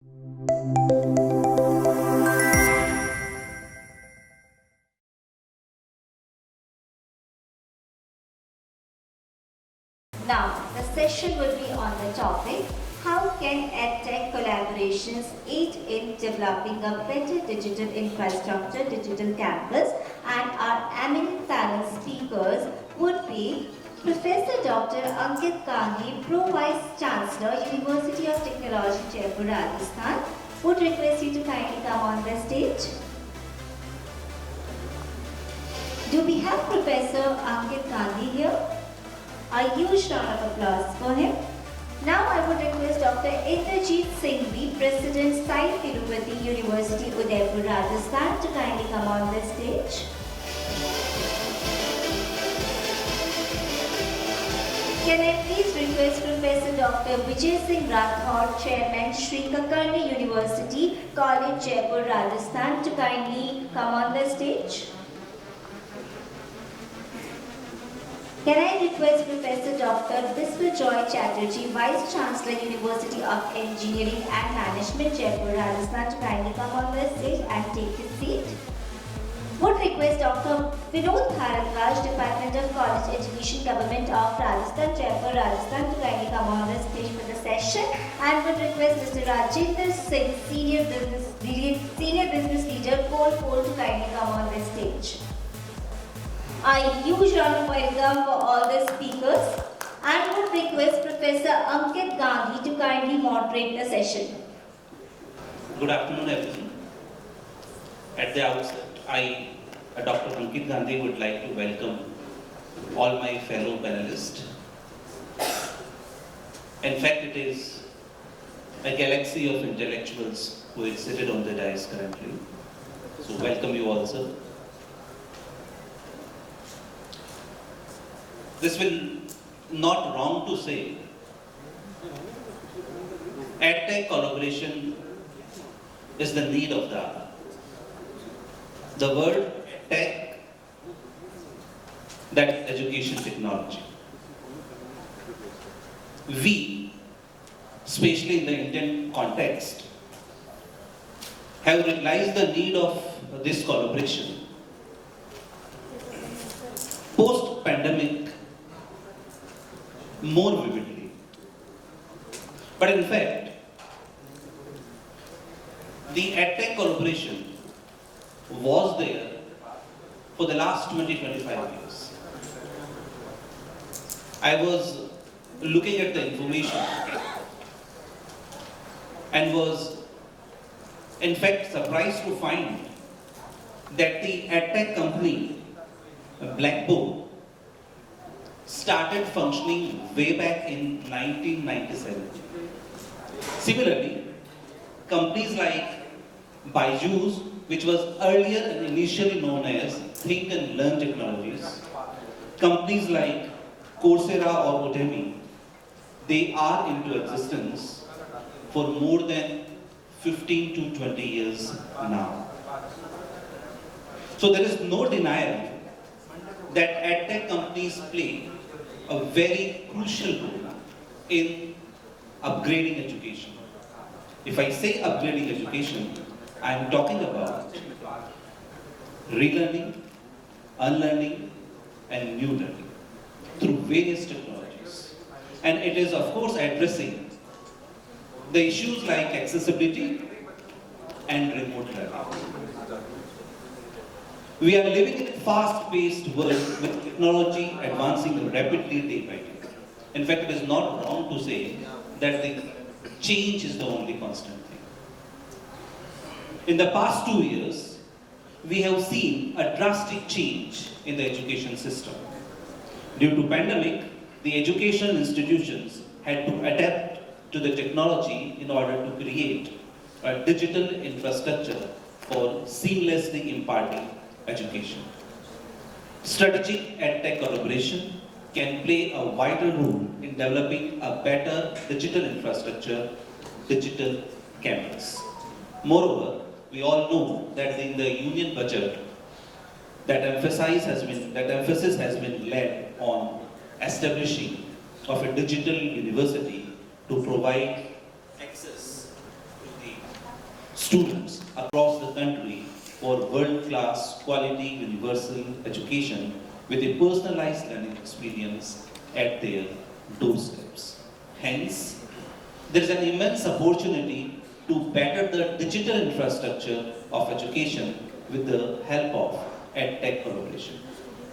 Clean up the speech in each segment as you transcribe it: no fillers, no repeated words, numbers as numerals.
Now, the session will be on the topic, how can EdTech collaborations aid in developing a better digital infrastructure, digital campus, and our eminent panel speakers would be Professor Dr. Ankit Kkarni, Pro Vice Chancellor, University of Technology, Jaipur, Rajasthan. Would request you to kindly come on the stage. Do we have Professor Ankit Gandhi here? A huge round of applause for him. Now I would request Dr. Singh, President, Sai Tirupati University, Udaipur, Rajasthan, to kindly come on the stage. Can I please request Professor Dr. Vijay Singh Rathore, Chairman, Shree, Kkarni University, College, Jaipur, Rajasthan, to kindly come on the stage? Can I request Professor Dr. Biswajoy Chatterjee, Vice Chancellor, University of Engineering and Management, Jaipur, Rajasthan, to kindly come on the stage and take his seat. Would request Dr. Vinod, Department of College Education, Government of Rajasthan, Jaipur, Rajasthan, to kindly come on the stage for the session, and would request Mr. Rajendra Singh, Senior Business Leader, CollPoll, to kindly come on the stage. A huge round of welcome for all the speakers, and would request Professor Ankit Gandhi to kindly moderate the session. Good afternoon, everyone. At the outset, I, Dr. Ankit Gandhi, would like to welcome all my fellow panelists. In fact, it is a galaxy of intellectuals who is seated on the dais currently. So welcome you all, sir. This will not wrong to say, EdTech collaboration is the need of the hour. The word tech, that education technology. We, especially in the Indian context, have realized the need of this collaboration. Post-pandemic, more vividly. But in fact, the EdTech collaboration was there for the last 20-25 years. I was looking at the information and was in fact surprised to find that the EdTech company Blackboard started functioning way back in 1997. Similarly, companies like Byju's, which was earlier and initially known as Think and Learn Technologies, companies like Coursera or Udemy, they are into existence for more than 15 to 20 years now. So there is no denial that EdTech companies play a very crucial role in upgrading education. If I say upgrading education, I am talking about relearning, unlearning, and new learning through various technologies. And it is, of course, addressing the issues like accessibility and remote learning. We are living in a fast-paced world with technology advancing rapidly day by day. In fact, it is not wrong to say that the change is the only constant thing. In the past 2 years, we have seen a drastic change in the education system. Due to pandemic, the education institutions had to adapt to the technology in order to create a digital infrastructure for seamlessly imparting education. Strategic EdTech collaboration can play a vital role in developing a better digital infrastructure, digital campus. Moreover, we all know that in the union budget, that emphasis has been led on establishing of a digital university to provide access to the students across the country for world-class, quality, universal education with a personalized learning experience at their doorsteps. Hence, there is an immense opportunity to better the digital infrastructure of education with the help of EdTech collaboration.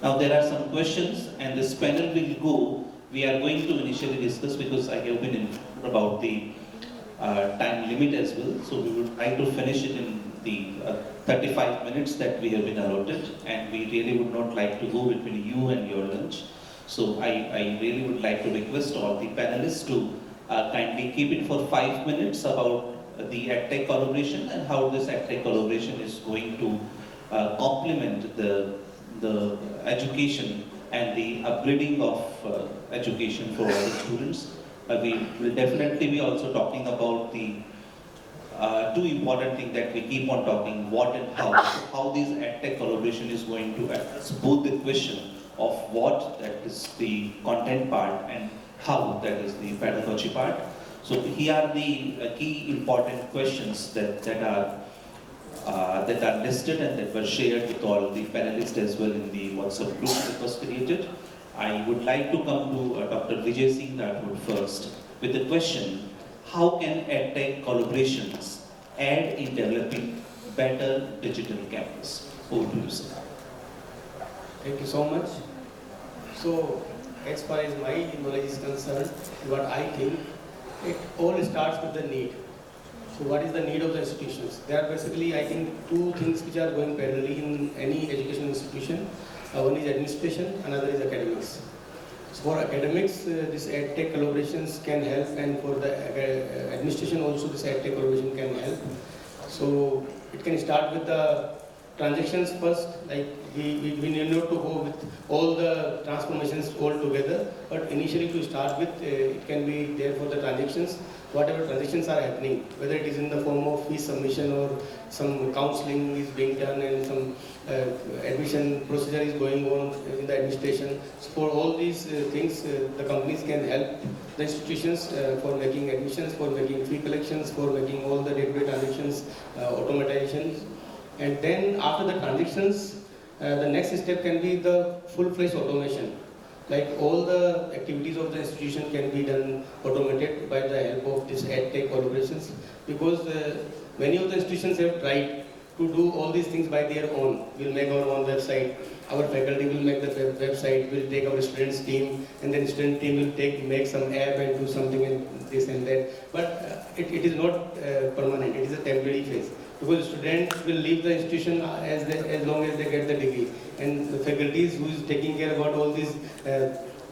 Now there are some questions and this panel will go, we are going to initially discuss because I have been informed about the time limit as well, so we will try to finish it in the 35 minutes that we have been allotted, and we really would not like to go between you and your lunch. So I really would like to request all the panelists to kindly keep it for 5 minutes about the EdTech collaboration and how this EdTech collaboration is going to complement the education and the upgrading of education for all the students. We will definitely be also talking about the two important things that we keep on talking, what and how this EdTech collaboration is going to address both the question of what, that is the content part, and how, that is the pedagogy part. So here are the key important questions that are listed and that were shared with all the panelists as well in the WhatsApp group that was created. I would like to come to Dr. Vijay Singh Rathore first with the question, how can EdTech collaborations aid in developing better digital campus? Over to you, sir. Thank you so much. So, as far as my knowledge is concerned, what I think, it all starts with the need. So what is the need of the institutions? There are basically, I think, two things which are going parallelly in any educational institution. One is administration, another is academics. So for academics, this EdTech collaborations can help, and for the administration also this EdTech collaboration can help. So it can start with the transactions first, like we need not to go with all the transformations all together, but initially to start with, it can be there for the transactions, whatever transactions are happening, whether it is in the form of fee submission or some counseling is being done and some admission procedure is going on in the administration. So for all these things, the companies can help the institutions for making admissions, for making fee collections, for making all the day-to-day transactions, automatizations. And then after the transactions, the next step can be the full-fledged automation. Like all the activities of the institution can be done automated by the help of this EdTech collaborations, because many of the institutions have tried to do all these things by their own. We'll make our own website, our faculty will make the website, we'll take our students team, and then student team will make some app and do something and this and that. But it is not permanent, it is a temporary phase. Because students will leave the institution as long as they get the degree, and the faculties who is taking care about all these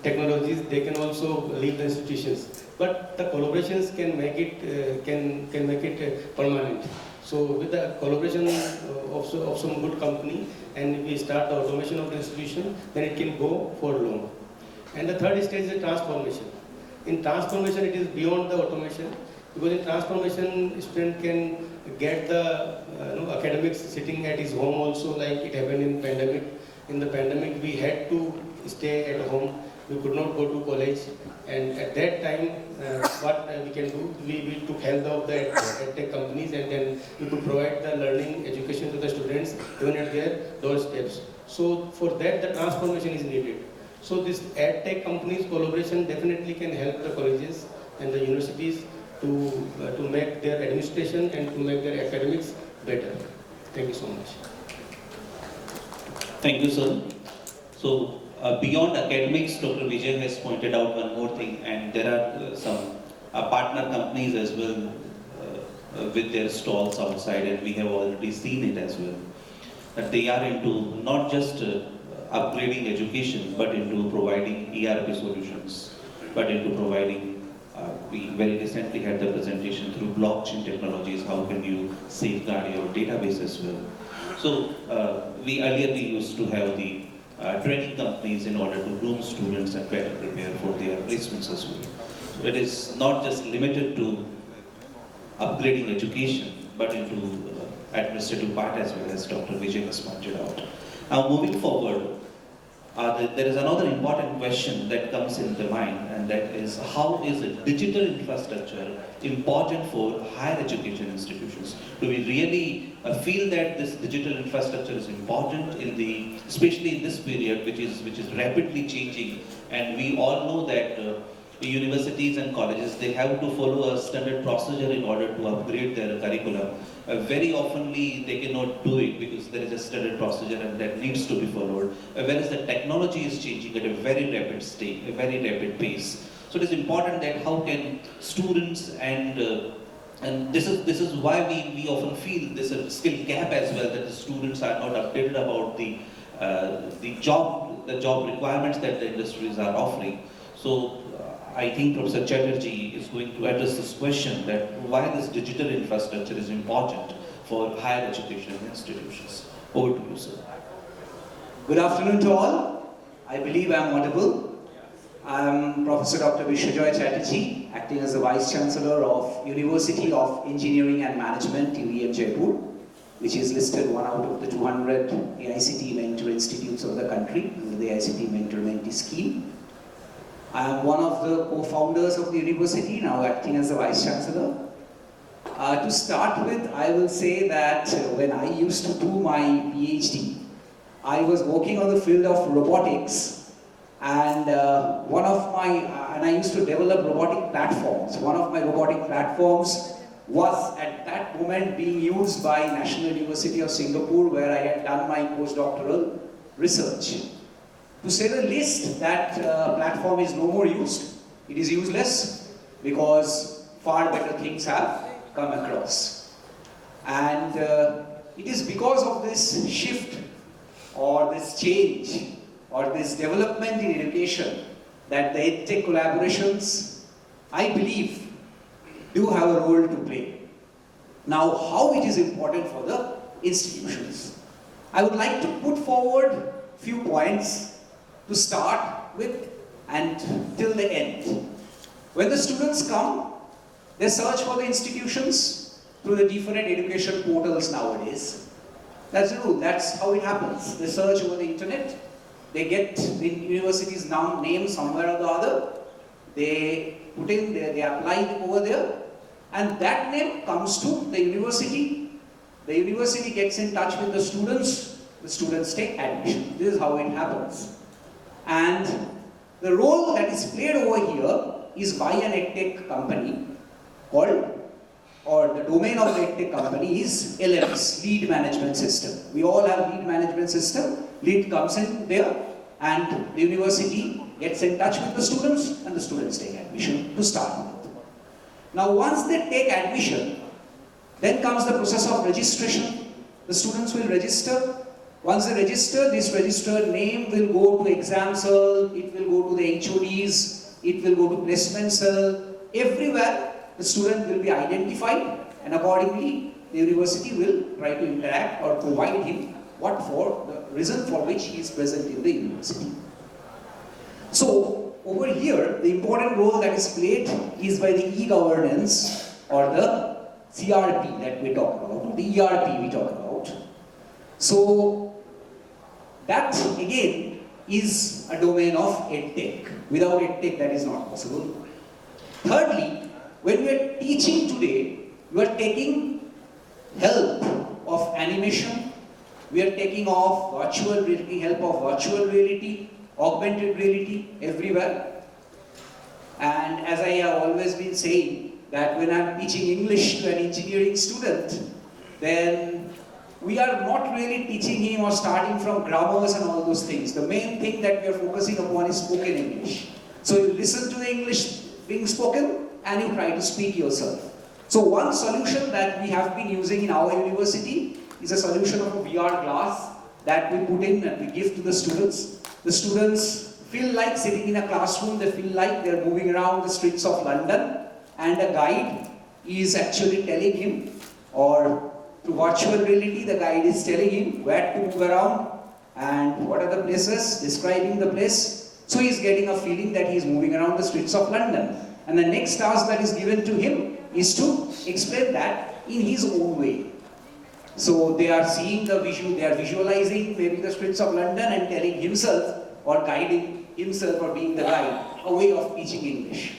technologies, they can also leave the institutions. But the collaborations can make it permanent. So with the collaboration of some good company, and if we start the automation of the institution, then it can go for long. And the third stage is transformation. In transformation, it is beyond the automation, because in transformation, student can get the academics sitting at his home also, like it happened in pandemic. In the pandemic, we had to stay at home. We could not go to college. And at that time, what we can do, we took help of the EdTech companies, and then we could provide the learning education to the students even at their doorsteps. So for that, the transformation is needed. So this EdTech companies collaboration definitely can help the colleges and the universities to make their administration and to make their academics better. Thank you so much. Thank you, sir. So beyond academics, Dr. Vijay has pointed out one more thing, and there are some partner companies as well with their stalls outside, and we have already seen it as well, that they are into not just upgrading education, but into providing ERP solutions, but into providing we very recently had the presentation through blockchain technologies, how can you safeguard your database as well. So we used to have the training companies in order to groom students and better prepare for their placements as well. So it is not just limited to upgrading education, but into administrative part as well, as Dr. Vijay has pointed out. Now moving forward, there is another important question that comes in the mind, and that is, how is digital infrastructure important for higher education institutions? Do we really feel that this digital infrastructure is important especially in this period, which is rapidly changing, and we all know that universities and colleges, they have to follow a standard procedure in order to upgrade their curriculum. Very oftenly they cannot do it because there is a standard procedure and that needs to be followed. Whereas the technology is changing at a very rapid state, a very rapid pace. So it is important that how can students and this is why we often feel there's a skill gap as well, that the students are not updated about the job requirements that the industries are offering. So I think Professor Chatterjee is going to address this question, that why this digital infrastructure is important for higher education institutions. Over to you, sir. Good afternoon to all. I believe I am audible. I am Professor Dr. Biswajoy Chatterjee, acting as the Vice Chancellor of University of Engineering and Management, UEM Jaipur, which is listed one out of the 200 AICT mentor institutes of the country under the AICT mentor-mentee scheme. I am one of the co-founders of the university, now acting as the Vice Chancellor. To start with, I will say that when I used to do my PhD, I was working on the field of robotics, and I used to develop robotic platforms. One of my robotic platforms was at that moment being used by National University of Singapore, where I had done my postdoctoral research. To say the least, that platform is no more used. It is useless because far better things have come across. And it is because of this shift or this change or this development in education that the EdTech collaborations, I believe, do have a role to play. Now, how it is important for the institutions? I would like to put forward a few points to start with and till the end. When the students come, they search for the institutions through the different education portals nowadays. That's the rule, that's how it happens. They search over the internet, they get the university's name somewhere or the other, they put in, they apply it over there, and that name comes to the university gets in touch with the students take admission. This is how it happens. And the role that is played over here is by an EdTech company called, or the domain of the EdTech company is LMS, Lead Management System. We all have Lead Management System. Lead comes in there and the university gets in touch with the students and the students take admission to start with. Now once they take admission, then comes the process of registration. The students will register. Once they register, this registered name will go to exam cell, it will go to the HODs, it will go to placement cell. Everywhere the student will be identified, and accordingly the university will try to interact or provide him what for the reason for which he is present in the university. So over here, the important role that is played is by the e-governance or the CRP that we talk about, the ERP we talk about. So that again is a domain of EdTech. Without EdTech, that is not possible. Thirdly, when we are teaching today, we are taking help of animation, we are taking help of virtual reality, augmented reality everywhere. And as I have always been saying, that when I am teaching English to an engineering student, then we are not really teaching him or starting from grammars and all those things. The main thing that we are focusing upon is spoken English. So you listen to the English being spoken and you try to speak yourself. So one solution that we have been using in our university is a solution of a VR glass that we put in and we give to the students. The students feel like sitting in a classroom, they feel like they are moving around the streets of London, and a guide is actually telling him, or through virtual reality, the guide is telling him where to move around and what are the places, describing the place. So he is getting a feeling that he is moving around the streets of London. And the next task that is given to him is to explain that in his own way. So they are seeing the visual, they are visualizing maybe the streets of London and telling himself or guiding himself or being the guide, a way of teaching English.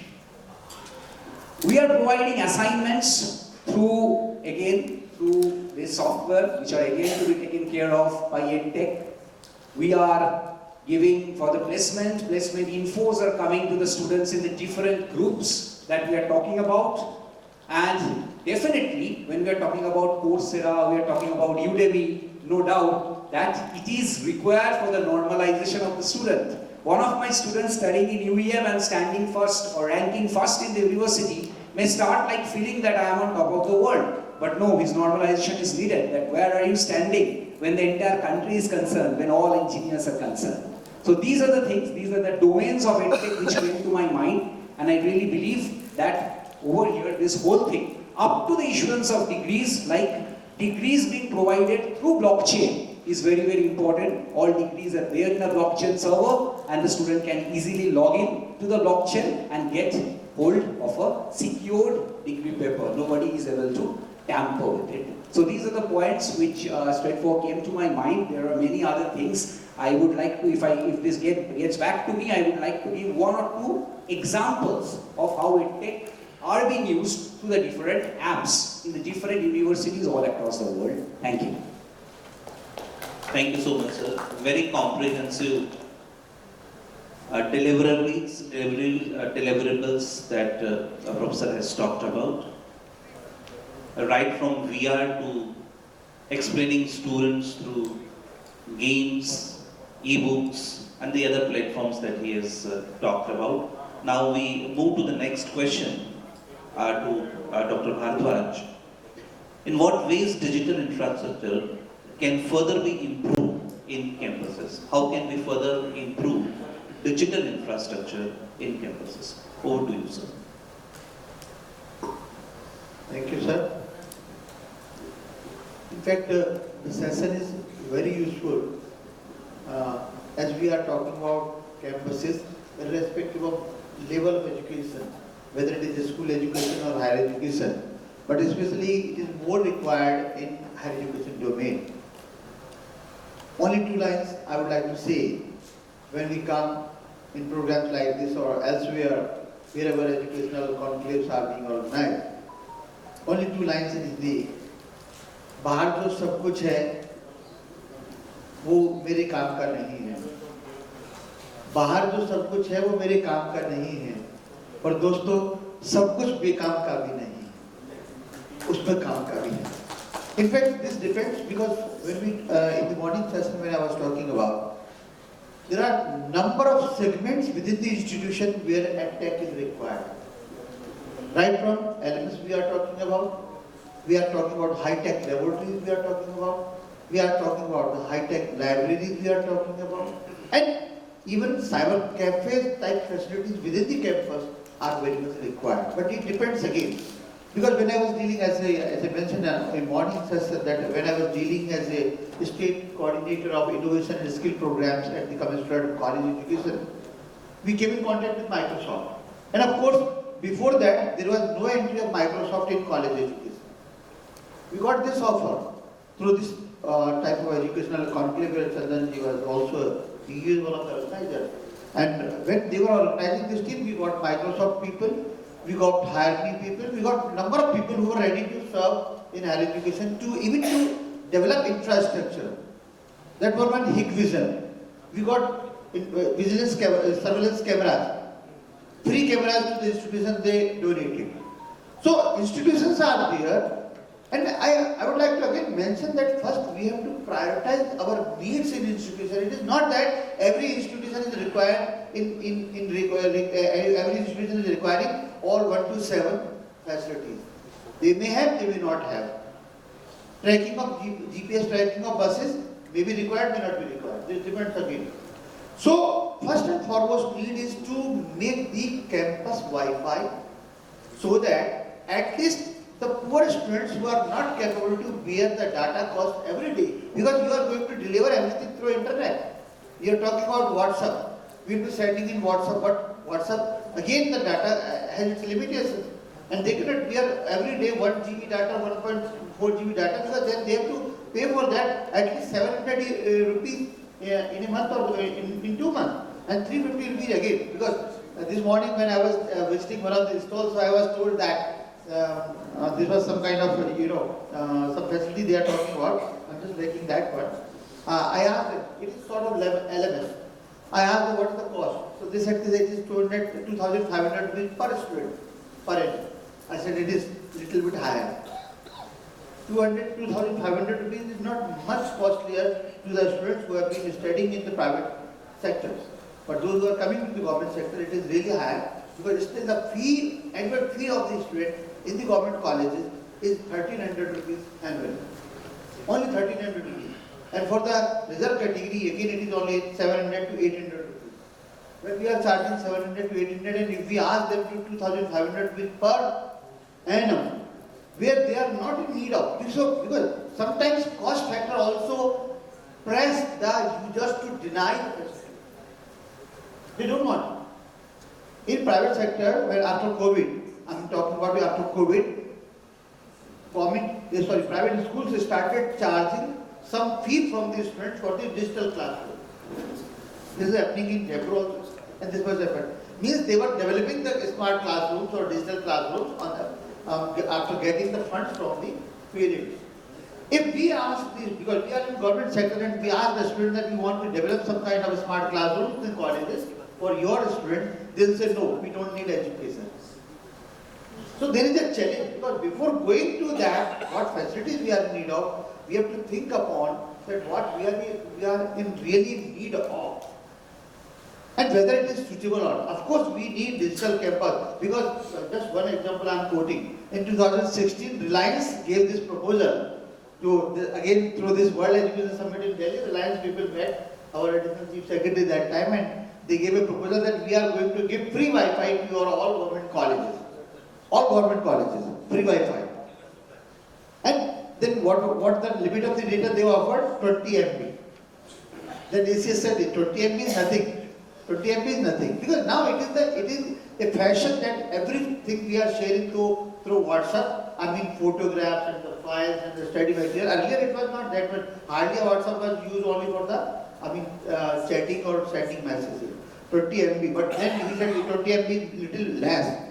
We are providing assignments through this software, which are again to be taken care of by EdTech. We are giving for the placement infos are coming to the students in the different groups that we are talking about. And definitely, when we are talking about Coursera, we are talking about Udemy, no doubt that it is required for the normalization of the student. One of my students studying in UEM and standing first or ranking first in the university may start like feeling that I am on top of the world. But no, his normalization is needed, that where are you standing when the entire country is concerned, when all engineers are concerned. So these are the things, these are the domains of EdTech which came to my mind, and I really believe that over here, this whole thing, up to the issuance of degrees, like degrees being provided through blockchain is very, very important. All degrees are there in a blockchain server, and the student can easily log in to the blockchain and get hold of a secured degree paper. Nobody is able to tamper with it. So these are the points which straightforward came to my mind. There are many other things I would like to, if this gets back to me, I would like to give one or two examples of how EdTech are being used through the different apps in the different universities all across the world. Thank you. Thank you so much, sir. Very comprehensive deliverables that a professor has talked about. Right from VR to explaining students through games, ebooks, and the other platforms that he has talked about. Now we move to the next question to Dr. Bhardwaj. In what ways digital infrastructure can further be improved in campuses? How can we further improve digital infrastructure in campuses? Over to you, sir. Thank you, sir. In fact, the session is very useful as we are talking about campuses, irrespective of level of education, whether it is school education or higher education, but especially it is more required in higher education domain. Only two lines I would like to say when we come in programs like this or elsewhere, wherever educational conclaves are being organized. Only two lines in Hindi. बाहर जो सब कुछ है वो मेरे काम का नहीं है, बाहर जो सब कुछ है वो मेरे काम का नहीं है, पर दोस्तों सब कुछ बेकाम का भी नहीं है, उसमें काम का भी है. In fact, this depends because when we in the morning session when I was talking about, there are number of segments within the institution where EdTech is required. Right from LMS we are talking about. We are talking about high-tech laboratories we are talking about. We are talking about the high-tech libraries we are talking about. And even cyber cafes type facilities within the campus are very much required. But it depends again. Because when I was dealing as I mentioned in morning session that when I was dealing as a state coordinator of innovation and skill programs at the Commissioner of College Education, we came in contact with Microsoft. And of course, before that, there was no entry of Microsoft in college education. We got this offer through this type of educational conclave where Chatterjee was also, he is one of the organizers. And when they were organizing this team, we got Microsoft people, we got hierarchy people, we got number of people who were ready to serve in higher education to even to develop infrastructure. That was one big vision. We got vigilance surveillance cameras, free cameras to the institutions they donated. So institutions are there. And I would like to again mention that first we have to prioritize our needs in institution. It is not that every institution is required every institution is requiring all 1 to 7 facilities. They may have, they may not have. Tracking of GPS tracking of buses may be required, may not be required. This depends again. So first and foremost need is to make the campus Wi-Fi so that at least the poor students who are not capable to bear the data cost every day, because you are going to deliver everything through internet. We are talking about WhatsApp. We will be sending in WhatsApp, but WhatsApp, again the data has its limitations. And they cannot bear every day 1 GB data, 1.4 GB data, because then they have to pay for that at least 700 rupees in a month or in 2 months, and 350 rupees again. Because this morning when I was visiting one of the stalls, I was told that this was some kind of some facility they are talking about. I'm just making that one. I asked them, it is sort of LMS. I asked them what is the cost. So they said it is 2,500 rupees per student, per annum. I said it is little bit higher. 2,500 rupees is not much costlier to the students who have been studying in the private sectors. But those who are coming to the government sector, it is really high because still the fee, annual fee of the student in the government colleges is 1,300 rupees annually. Only 1,300 rupees. And for the reserve category, again it is only 700 to 800 rupees. When we are charging 700 to 800, and if we ask them to 2,500 rupees per annum, where they are not in need of. Because sometimes cost factor also press the users to deny the facility. They don't want. In private sector, when after COVID, I'm talking about after COVID, private schools started charging some fee from the students for the digital classroom. This is happening in Jaipur also, and this was happened. Means they were developing the smart classrooms or digital classrooms after getting the funds from the parents. If we ask this, because we are in government sector and we ask the students that we want to develop some kind of smart classrooms in colleges for your students, they'll say no, we don't need education. So there is a challenge because before going to that, what facilities we are in need of, we have to think upon that what we are in really need of. And whether it is suitable or not. Of course, we need digital campus because just one example I am quoting. In 2016, Reliance gave this proposal to, again through this World Education Summit in Delhi, Reliance people met our additional chief secretary that time and they gave a proposal that we are going to give free Wi-Fi to your all government colleges. All government colleges, free Wi-Fi. And then what the limit of the data they offered? 20 MB. Then ACS said 20 MB is nothing. 20 MB is nothing. Because now it is a fashion that everything we are sharing through WhatsApp, I mean photographs and the files and the study material. Earlier it was not that much. Hardly WhatsApp was used only for the chatting or sending messages. 20 MB. But then he said 20 MB is little less.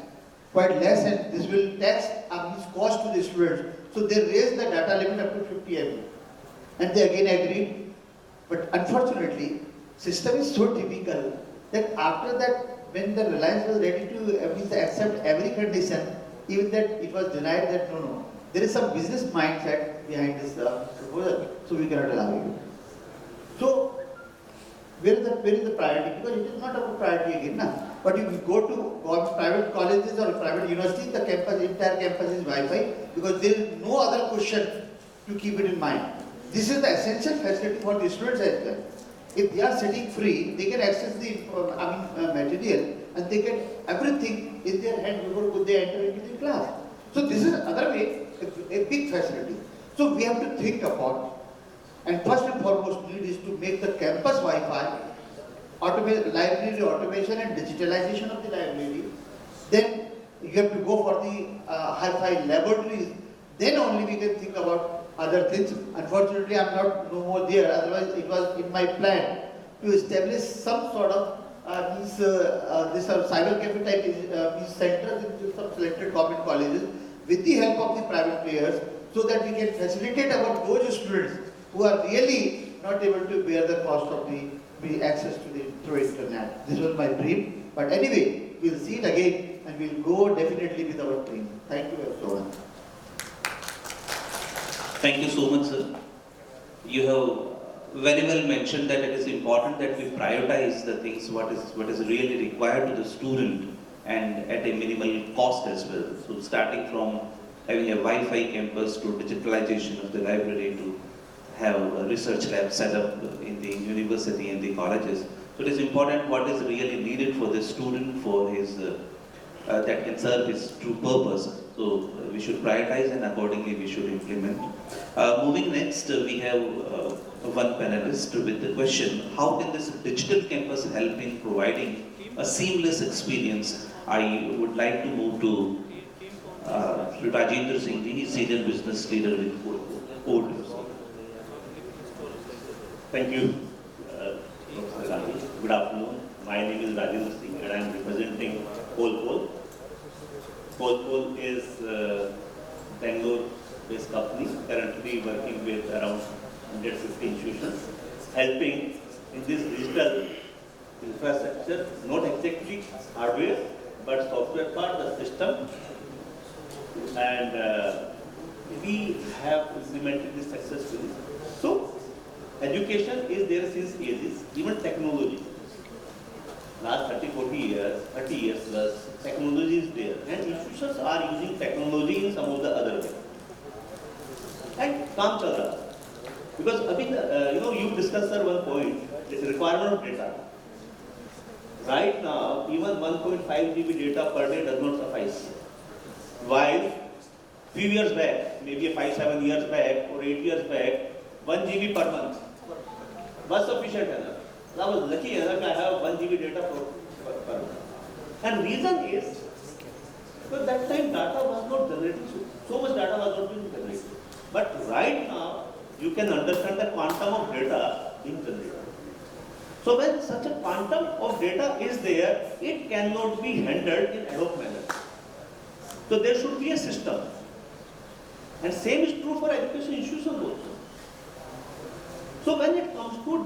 Quite less, and this will tax cost to the students. So they raised the data limit up to 50 MB. And they again agreed. But unfortunately, system is so typical that after that, when the Reliance was ready to accept every condition, even that it was denied that no. There is some business mindset behind this proposal, so we cannot allow you. So, where is the priority? Because it is not about priority again. But if you go to private colleges or private universities, the entire campus is Wi-Fi because there is no other question to keep it in mind. This is the essential facility for the students as well. If they are sitting free, they can access the material and they get everything in their hand before they enter into the class. So this is another way, a big facility. So we have to think about. And first and foremost need is to make the campus Wi-Fi, library automation and digitalization of the library. Then you have to go for the hi-fi laboratories. Then only we can think about other things. Unfortunately, I'm not no more there. Otherwise, it was in my plan to establish some sort of cyber cafe type centers in some selected government colleges with the help of the private players, so that we can facilitate those students who are really not able to bear the cost of the access to the through internet. This was my dream. But anyway, we'll see it again and we'll go definitely with our dream. Thank you so much. Thank you so much, sir. You have very well mentioned that it is important that we prioritize the things what is really required to the student and at a minimal cost as well. So starting from having a Wi-Fi campus to digitalization of the library to have a research lab set up in the university and the colleges. So it is important what is really needed for the student for his that can serve his true purpose. So we should prioritize and accordingly we should implement. Moving next, we have one panelist with the question, how can this digital campus help in providing a seamless experience? I would like to move to Rajendra Singh, he is senior business leader with CollPoll. Thank you. Good afternoon. My name is Rajendra Singh and I am representing CollPoll. CollPoll is Bangalore-based company currently working with around 150 institutions, helping in this digital infrastructure, not exactly hardware, but software part, the system. And we have implemented this successfully. So, education is there since ages, even technology. Last 30 years plus, technology is there. And institutions are using technology in some of the other way. And काम चल रहा है. Because अभी you discussed sir one point, the requirement of data. Right now, even 1.5 GB data per day does not suffice. While few years back, maybe 5-7 years back or 8 years back, 1 GB per month was sufficient enough. I was lucky enough I have 1 GB data per month. And reason is, because that time data was not generated, so much data was not being generated. But right now, you can understand the quantum of data being generated. So when such a quantum of data is there, it cannot be handled in ad hoc manner. So there should be a system. And same is true for education institutions also. So when it comes to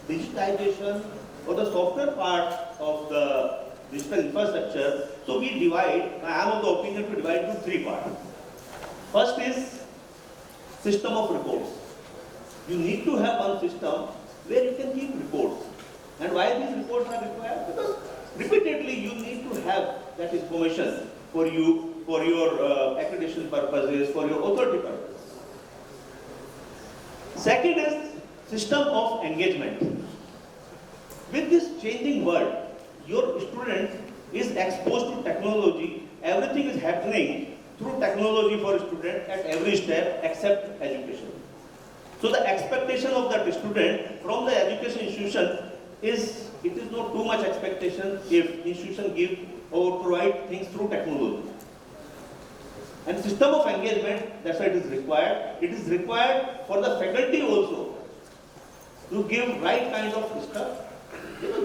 digitization or the software part of the digital infrastructure, so we divide, I am of the opinion to divide into 3 parts. First is system of reports. You need to have one system where you can keep reports. And why these reports are required? Because repeatedly you need to have that information for you, for your accreditation purposes, for your authority purposes. Second is system of engagement. With this changing world, your student is exposed to technology. Everything is happening through technology for a student at every step except education. So the expectation of that student from the education institution is, it is not too much expectation if institution give or provide things through technology. And system of engagement, that's why it is required. It is required for the faculty also to give right kind of stuff.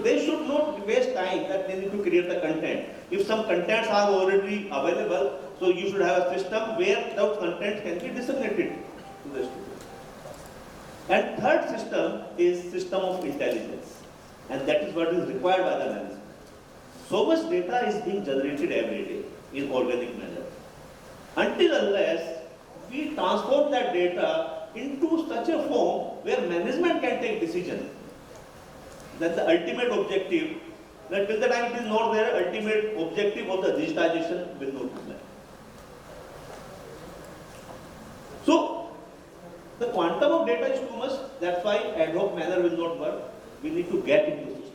They should not waste time that they need to create the content. If some contents are already available, so you should have a system where those content can be disseminated to the student. And third system is system of intelligence. And that is what is required by the management. So much data is being generated every day in organic manner. Until unless we transform that data into such a form where management can take decision, that's the ultimate objective. That till the time it is not there, ultimate objective of the digitization will not be met. So, the quantum of data is too much, that's why ad hoc manner will not work. We need to get into the system.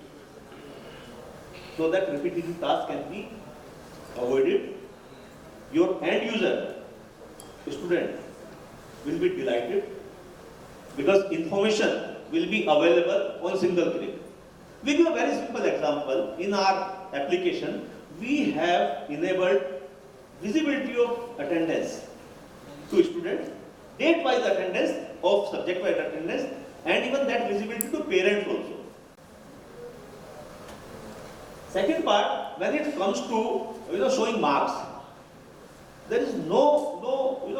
So that repetitive task can be avoided. Your end user, student, will be delighted because information will be available on single click. We give a very simple example. In our application, we have enabled visibility of attendance to students, date-wise attendance, of subject-wise attendance, and even that visibility to parents also. Second part, when it comes to showing marks, there is no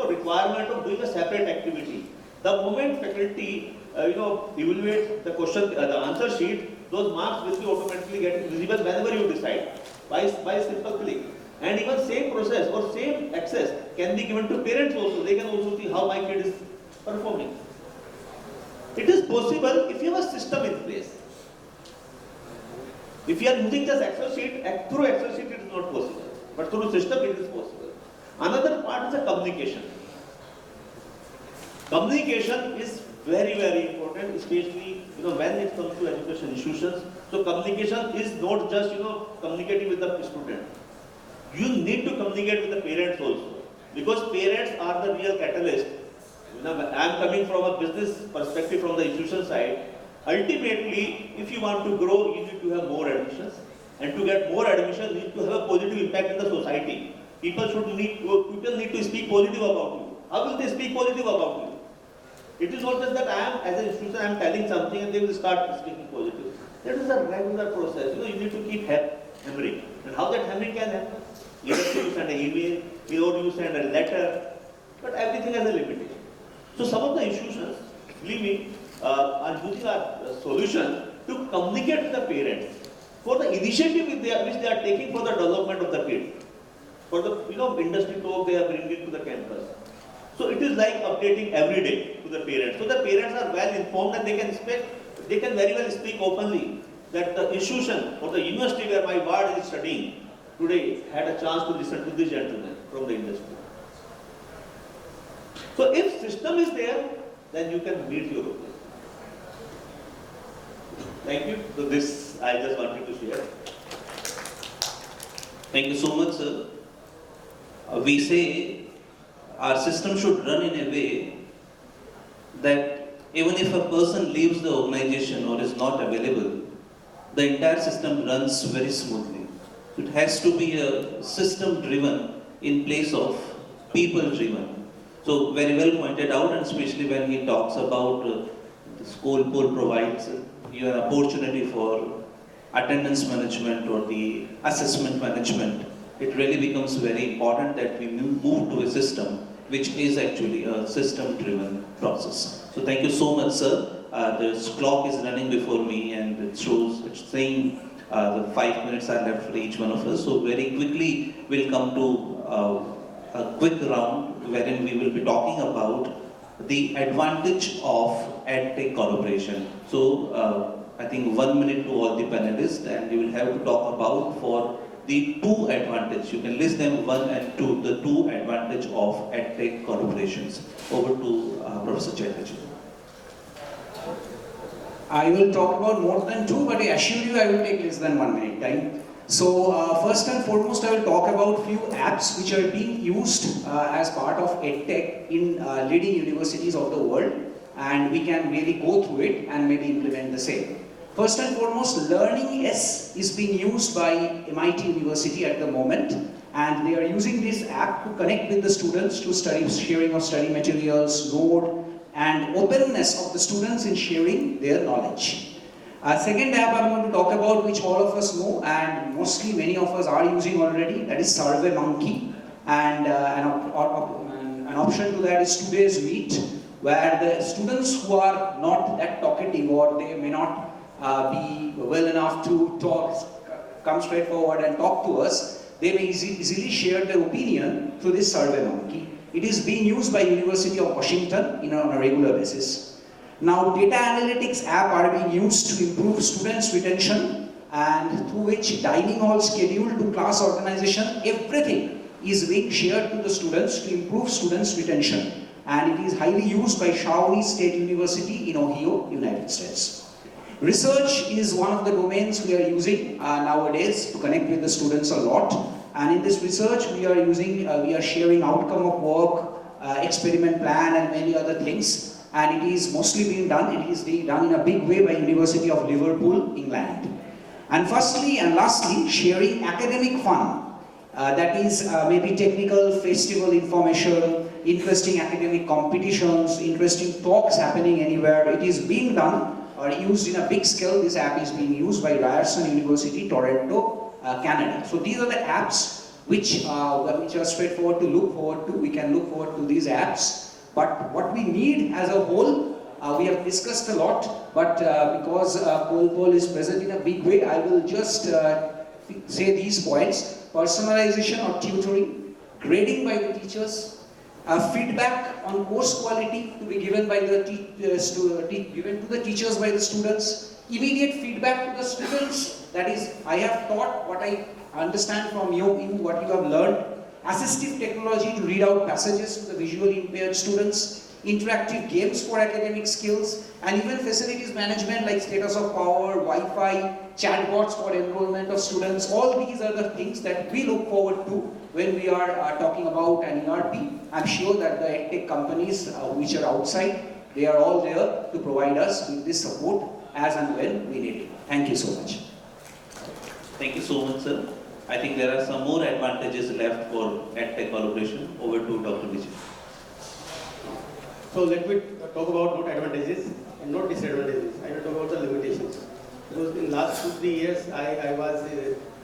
requirement of doing a separate activity. The moment faculty evaluate the question, the answer sheet, those marks will be automatically getting visible whenever you decide by a simple click. And even same process or same access can be given to parents also. They can also see how my kid is performing. It is possible if you have a system in place. If you are using just Excel sheet, through Excel sheet it is not possible. But through system it is possible. Another part is the communication. Communication is very, very important, especially when it comes to education institutions. So communication is not just communicating with the student. You need to communicate with the parents also, because parents are the real catalyst. I am coming from a business perspective from the institution side. Ultimately, if you want to grow, you need to have more admissions, and to get more admissions, you need to have a positive impact in the society. People need to speak positive about you. How will they speak positive about you? It is not just that I am, as an institution, I am telling something and they will start speaking positive. That is a regular process. You need to keep hammering. And how that hammering can happen? Either you send an email, or you send a letter, but everything has a limitation. So some of the institutions, believe me, are using a solution to communicate with the parents for the initiative which they are taking for the development of the kid, for the industry talk they are bringing to the campus. So it is like updating every day to the parents. So the parents are well informed and they can very well speak openly that the institution or the university where my ward is studying today had a chance to listen to this gentleman from the industry. So if system is there, then you can meet your objective. Thank you. So this I just wanted to share. Thank you so much, sir. We say our system should run in a way that even if a person leaves the organization or is not available, the entire system runs very smoothly. It has to be a system driven in place of people driven. So very well pointed out, and especially when he talks about this CollPoll provides you an opportunity for attendance management or the assessment management. It really becomes very important that we move to a system which is actually a system-driven process. So thank you so much, sir. The clock is running before me and it shows, it's saying the 5 minutes are left for each one of us. So very quickly we'll come to a quick round wherein we will be talking about the advantage of EdTech collaboration. So I think 1 minute to all the panelists, and you will have to talk about for the two advantage. You can list them 1 and 2, the two advantage of EdTech collaborations. Over to Professor Chatterjee. I will talk about more than 2, but I assure you I will take less than 1 minute time. So first and foremost, I will talk about few apps which are being used as part of EdTech in leading universities of the world, and we can really go through it and maybe implement the same. First and foremost, Learning S is being used by MIT University at the moment, and they are using this app to connect with the students to sharing of study materials, note, and openness of the students in sharing their knowledge. Second app I'm going to talk about, which all of us know and mostly many of us are using already, that is SurveyMonkey, and an option to that is Today's Meet, where the students who are not that talkative or they may not be well enough to come straight forward and talk to us, they may easily share their opinion through this SurveyMonkey. It is being used by University of Washington on a regular basis. Now, data analytics app are being used to improve students' retention, and through which dining hall schedule to class organization, everything is being shared to the students to improve students' retention. And it is highly used by Shawnee State University in Ohio, United States. Research is one of the domains we are using nowadays to connect with the students a lot. And in this research, we are sharing outcome of work, experiment plan, and many other things. And it is mostly being done. It is being done in a big way by University of Liverpool, England. And firstly and lastly, sharing academic fun. That is maybe technical, festival information, interesting academic competitions, interesting talks happening anywhere. It is being done or used in a big scale. This app is being used by Ryerson University, Toronto, Canada. So these are the apps which are straightforward to look forward to. We can look forward to these apps. But what we need as a whole, we have discussed a lot, but because CollPoll is present in a big way, I will just say these points. Personalization or tutoring, grading by the teachers, feedback on course quality to be given by the given to the teachers by the students, immediate feedback to the students, that is, I have taught what I understand from you what you have learned, assistive technology to read out passages to the visually impaired students, interactive games for academic skills, and even facilities management like status of power, Wi-Fi, chatbots for enrollment of students. All these are the things that we look forward to when we are talking about an ERP. I'm sure that the EdTech companies which are outside, they are all there to provide us with this support as and when we need it. Thank you so much. Thank you so much, sir. I think there are some more advantages left for EdTech collaboration. Over to Dr. Vijay. So let me talk about not advantages and not disadvantages. I will talk about the limitations. Because in last 2-3 years, I was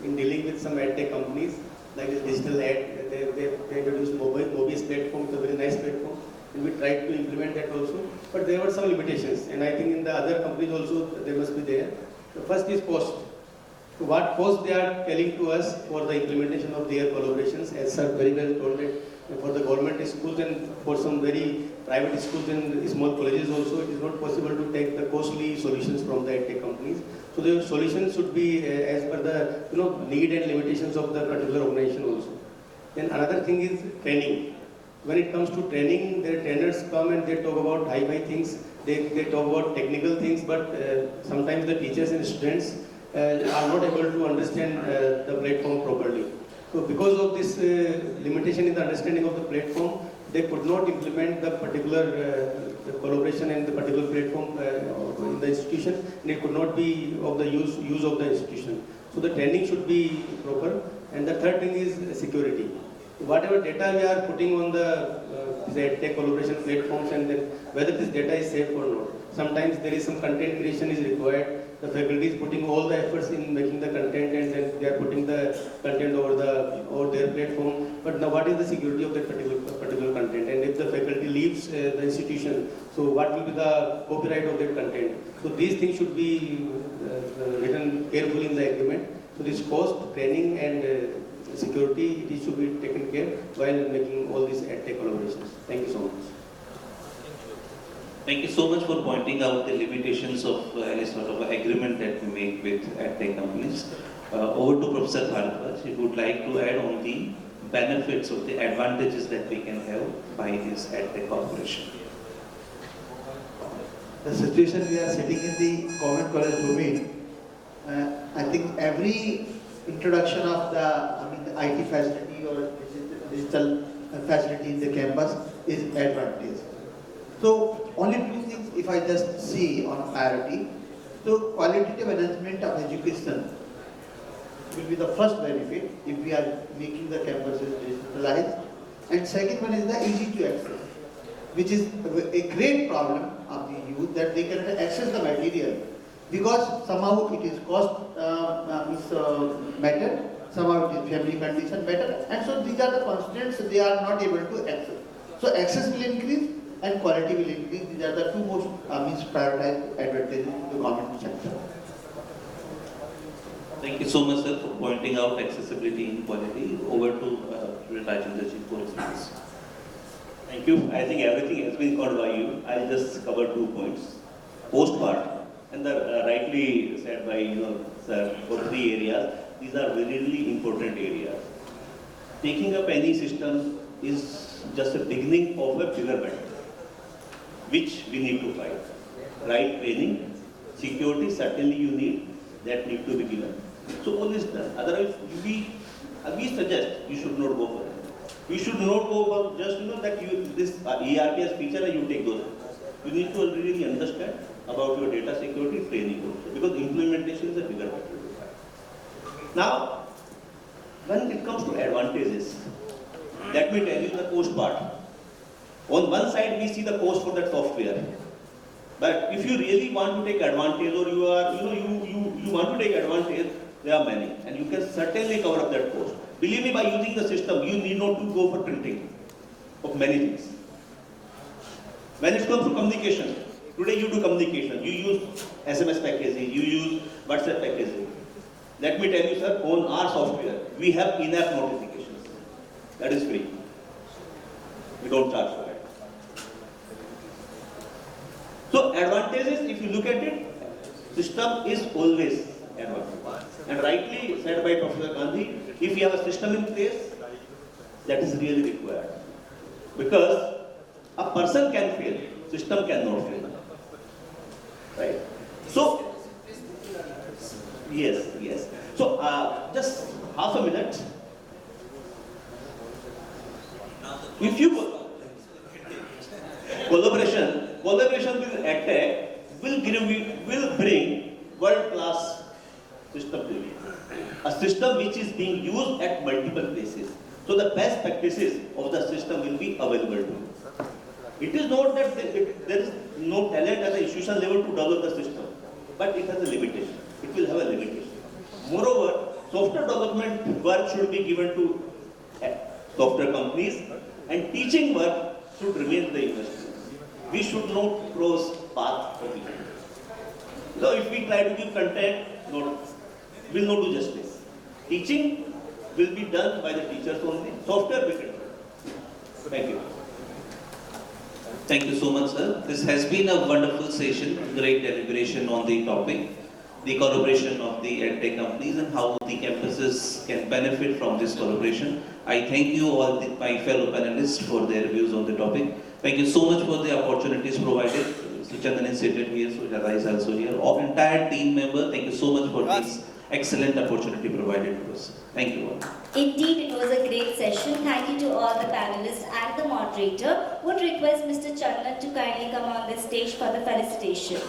in dealing with some EdTech companies, like this digital ad. They introduced Mobius platform, it's a very nice platform, and we tried to implement that also. But there were some limitations, and I think in the other companies also they must be there. The first is cost. So what cost they are telling to us for the implementation of their collaborations, as sir very well told it, for the government schools and for some very private schools and small colleges also, it is not possible to take the costly solutions from the EdTech companies. So the solutions should be as per the need and limitations of the particular organization also. Then another thing is training. When it comes to training, the trainers come and they talk about high things. They talk about technical things, but sometimes the teachers and students are not able to understand the platform properly. So because of this limitation in the understanding of the platform, they could not implement the particular the collaboration and the particular platform in the institution, and it could not be of the use of the institution. So the training should be proper. And the third thing is security. Whatever data we are putting on the EdTech collaboration platforms, and then whether this data is safe or not. Sometimes there is some content creation is required. The faculty is putting all the efforts in making the content, and then they are putting the content over their platform. But now, what is the security of that particular content? And if the faculty leaves the institution, so what will be the copyright of that content? So these things should be written carefully in the agreement. So this cost, training, and security, it should be taken care while making all these EdTech collaborations. Thank you so much. Thank you so much for pointing out the limitations of any sort of agreement that we make with EdTech companies. Over to Professor Bhardwaj, he would like to add on the benefits or the advantages that we can have by this EdTech cooperation. The situation we are sitting in the government college domain, I think every introduction of the IT facility or digital facility in the campus is advantage. So only two things if I just see on priority. So qualitative enhancement of education will be the first benefit if we are making the campuses digitalized. And second one is the easy to access, which is a great problem of the youth, that they cannot access the material because somehow it is cost matter, somehow it is family condition matter, and so these are the constraints they are not able to access. So access will increase and quality will increase. These are the two most prioritized advantages to the government sector. Thank you so much, sir, for pointing out accessibility and quality. Over to Rajendra ji for response. Thank you. I think everything has been covered by you. I'll just cover 2 points. Post part, and the rightly said by sir, for 3 areas. These are very really important areas. Taking up any system is just a beginning of a bigger battle, which we need to fight. Right training, security, certainly you need, that need to be given. So all is done. Otherwise, we suggest you should not go for it. You should not go for just that this ERPS feature and you take those. You need to really understand about your data security training also, because implementation is a bigger battle. Now, when it comes to advantages, let me tell you the cost part. On one side, we see the cost for that software. But if you really want to take advantage, or you want to take advantage, there are many, and you can certainly cover up that cost. Believe me, by using the system, you need not to go for printing of many things. When it comes to communication, today you do communication. You use SMS packaging, you use WhatsApp packaging. Let me tell you, sir, on our software, we have in-app notifications. That is free. We don't charge for it. So advantages, if you look at it, system is always advantage. And rightly said by Professor Gandhi, if you have a system in place, that is really required. Because a person can fail, system cannot fail. Right? So, yes. So, just half a minute. If you collaboration with EdTech will bring world-class system to you. A system which is being used at multiple places. So the best practices of the system will be available to you. It is not that there is no talent at the institution level to develop the system, but it has a limitation. it will have a limitation. Moreover, software development work should be given to software companies and teaching work should remain the university. We should not cross path of it. So if we try to give content, will not do justice. Teaching will be done by the teachers only. Software we can do. Thank you. Thank you so much, sir. This has been a wonderful session, great deliberation on the topic, the collaboration of the EdTech companies and how the campuses can benefit from this collaboration. I thank you all, my fellow panelists, for their views on the topic. Thank you so much for the opportunities provided. Mr. Chandan is seated here, so Jada is also here. Our entire team member, thank you so much for this excellent opportunity provided to us. Thank you all. Indeed, it was a great session. Thank you to all the panelists and the moderator. Would request Mr. Chandan to kindly come on the stage for the felicitation.